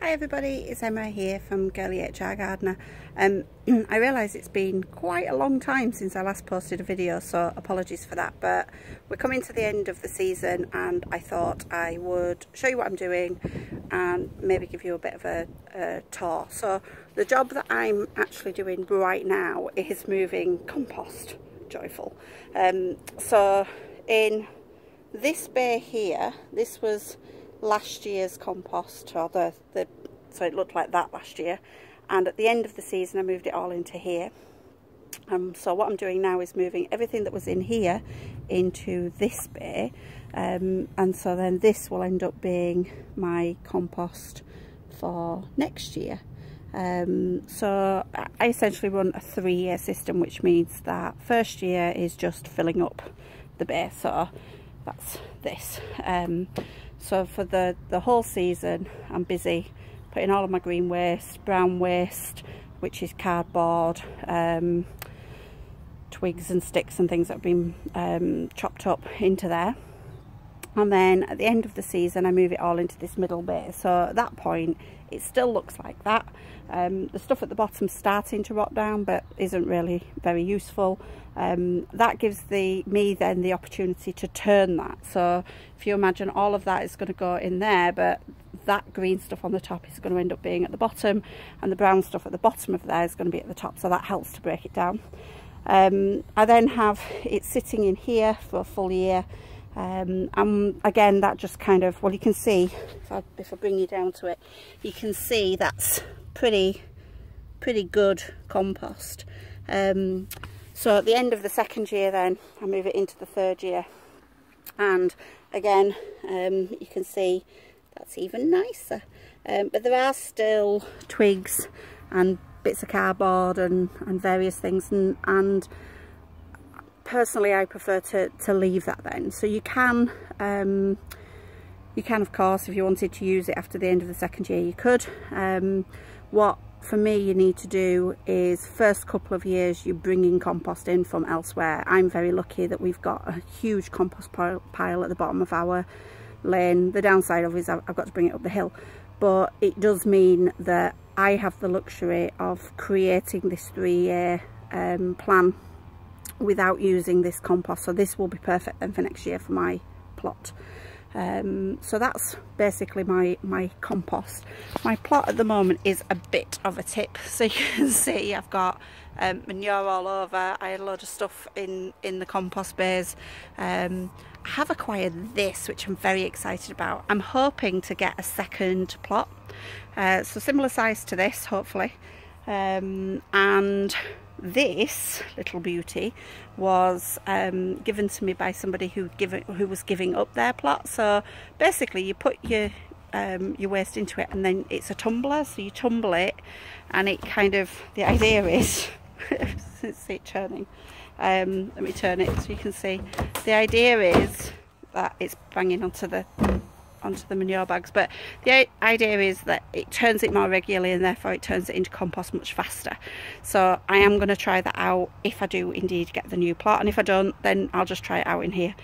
Hi everybody, it's Emma here from Girly HR Gardener. I realise it's been quite a long time since I last posted a video, so apologies for that, but we're coming to the end of the season and I thought I would show you what I'm doing and maybe give you a bit of a tour. So the job that I'm actually doing right now is moving compost. Joyful. So in this bay here, this was last year's compost, or so it looked like that last year, and at the end of the season I moved it all into here. So what I'm doing now is moving everything that was in here into this bay, and so then this will end up being my compost for next year. So I essentially run a 3-year system, which means that first year is just filling up the bay, so that's this. So for the whole season I'm busy putting all of my green waste, brown waste, which is cardboard, twigs and sticks and things that have been chopped up, into there. And then at the end of the season I move it all into this middle bay. So at that point it still looks like that. The stuff at the bottom's starting to rot down but isn't really very useful. That gives me then the opportunity to turn that. So if you imagine, all of that is going to go in there, but that green stuff on the top is going to end up being at the bottom, and the brown stuff at the bottom of there is going to be at the top, so that helps to break it down. I then have it sitting in here for a full year. And again, that just kind of, well, you can see if I bring you down to it, you can see that's pretty good compost. So at the end of the second year then I move it into the third year, and again you can see that's even nicer, but there are still twigs and bits of cardboard and various things, and personally I prefer to leave that then. So you can of course, if you wanted to use it after the end of the second year, you could. What for me you need to do is, first couple of years you're bringing compost in from elsewhere. I'm very lucky that we've got a huge compost pile at the bottom of our lane. The downside of it is I've got to bring it up the hill, but it does mean that I have the luxury of creating this 3-year plan without using this compost. So this will be perfect then for next year for my plot. So that's basically my compost. My plot at the moment is a bit of a tip, so you can see I've got manure all over. I had a load of stuff in the compost bays. I have acquired this, which I'm very excited about. I'm hoping to get a second plot, so similar size to this, hopefully. And this little beauty was given to me by somebody who was giving up their plot. So basically you put your waste into it, and then it's a tumbler, so you tumble it, and it kind of, the idea is see it turning. Let me turn it so you can see. The idea is that it's banging onto the manure bags, but the idea is that it turns it more regularly, and therefore it turns it into compost much faster. So I am going to try that out if I do indeed get the new plot, and if I don't, then I'll just try it out in here.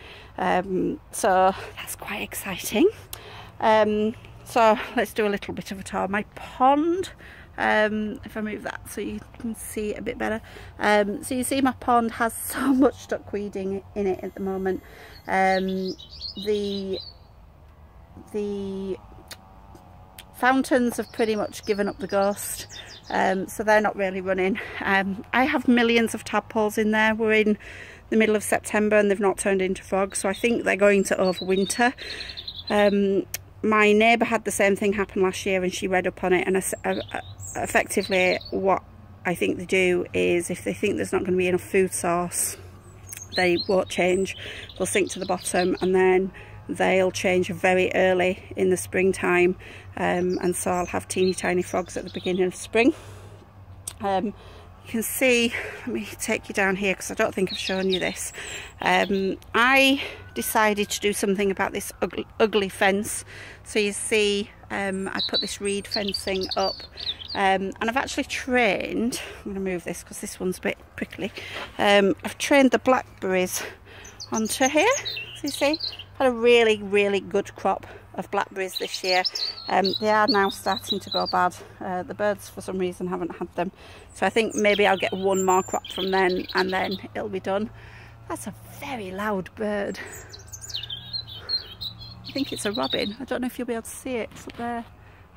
So that's quite exciting. So let's do a little bit of a tour. My pond, if I move that so you can see it a bit better, so you see my pond has so much duckweeding in it at the moment. The fountains have pretty much given up the ghost, so they're not really running. I have millions of tadpoles in there. We're in the middle of September and they've not turned into frogs, so I think they're going to overwinter. My neighbour had the same thing happen last year and she read up on it, and effectively what I think they do is, if they think there's not going to be enough food source, they won't change. They'll sink to the bottom, and then they'll change very early in the springtime, and so I'll have teeny tiny frogs at the beginning of spring. You can see, let me take you down here because I don't think I've shown you this. I decided to do something about this ugly fence. So you see I put this reed fencing up, and I've actually trained, I'm going to move this because this one's a bit prickly, I've trained the blackberries onto here. So you see, had a really good crop of blackberries this year. They are now starting to go bad. The birds for some reason haven't had them, so I think maybe I'll get one more crop from then and then it'll be done. That's a very loud bird. I think it's a robin. I don't know if you'll be able to see it. It's up there.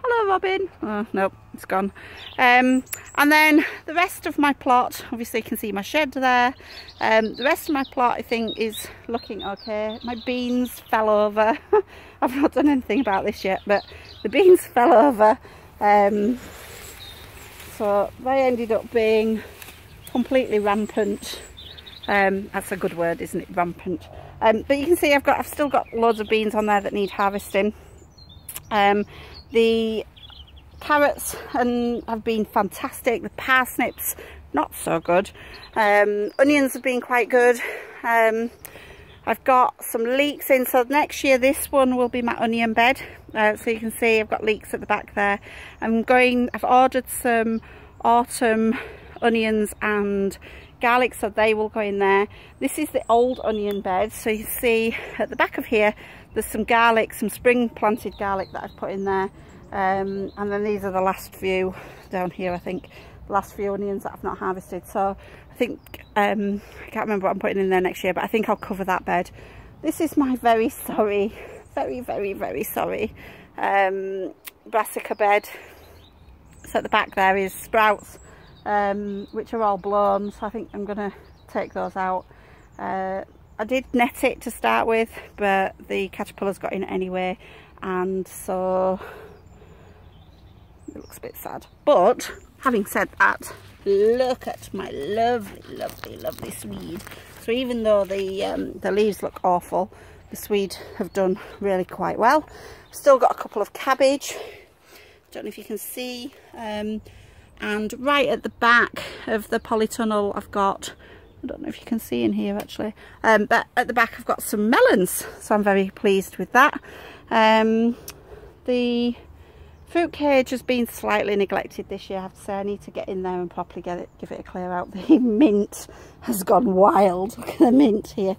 Hello robin. Oh nope, it's gone. And then the rest of my plot, obviously you can see my shed there. The rest of my plot I think is looking okay. My beans fell over. I've not done anything about this yet, but the beans fell over. So they ended up being completely rampant. That's a good word, isn't it? Rampant. But you can see I've still got loads of beans on there that need harvesting. The carrots have been fantastic. The parsnips not so good. Onions have been quite good. I've got some leeks in, so next year this one will be my onion bed. So you can see I've got leeks at the back there. I've ordered some autumn onions and garlic, so they will go in there. This is the old onion bed, so you see at the back of here there's some garlic, some spring planted garlic that I've put in there, and then these are the last few down here, I think the last few onions that I've not harvested. So I think I can't remember what I'm putting in there next year, but I think I'll cover that bed. This is my very sorry, very sorry brassica bed. So at the back there is sprouts, which are all blown, so I think I'm gonna take those out. I did net it to start with, but the caterpillars got in anyway, and so it looks a bit sad. But having said that, look at my lovely swede. So even though the leaves look awful, the swede have done really quite well. Still got a couple of cabbage, don't know if you can see. And right at the back of the polytunnel I've got, I don't know if you can see in here actually, but at the back I've got some melons, so I'm very pleased with that. The fruit cage has been slightly neglected this year, I have to say. I need to get in there and properly give it a clear out. The mint has gone wild. Look at the mint here,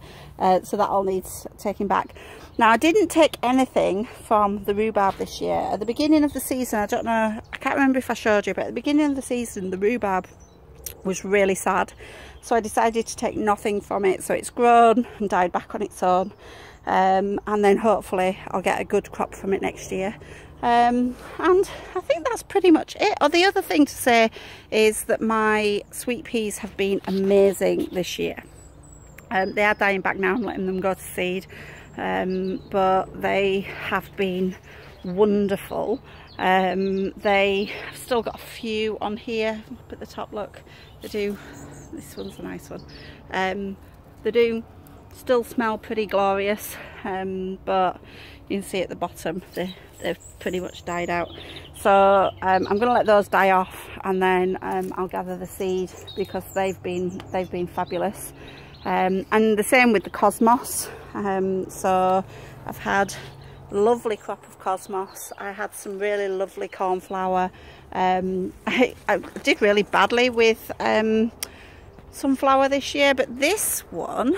so that all needs taking back. Now I didn't take anything from the rhubarb this year. At the beginning of the season, I don't know, I can't remember if I showed you, but at the beginning of the season the rhubarb was really sad, so I decided to take nothing from it. So it's grown and died back on its own, and then hopefully I'll get a good crop from it next year. And I think that's pretty much it. Oh, the other thing to say is that my sweet peas have been amazing this year. They are dying back now, I'm letting them go to seed, but they have been wonderful. They have still got a few on here up at the top, look, they do, this one's a nice one. They do still smell pretty glorious, but you can see at the bottom they've pretty much died out. So I'm going to let those die off, and then I'll gather the seed, because they've been fabulous. And the same with the cosmos. So I've had a lovely crop of cosmos. I had some really lovely cornflower. I did really badly with sunflower this year, but this one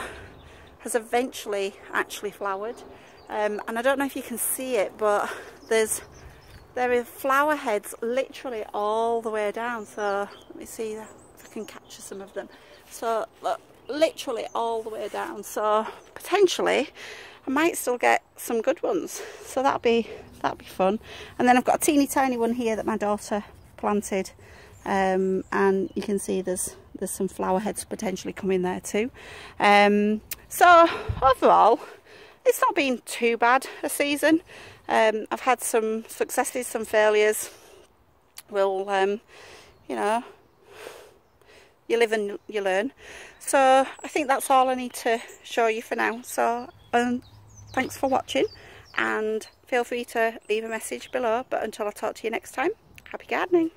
has eventually actually flowered. And I don't know if you can see it, but there are flower heads literally all the way down. So let me see if I can capture some of them. So look, literally all the way down. So potentially I might still get some good ones. So that'll be fun. And then I've got a teeny tiny one here that my daughter planted, and you can see there's some flower heads potentially coming there too. So overall, it's not been too bad a season. I've had some successes, some failures. We'll, you know, you live and you learn. So I think that's all I need to show you for now. So thanks for watching, and feel free to leave a message below. But until I talk to you next time, happy gardening.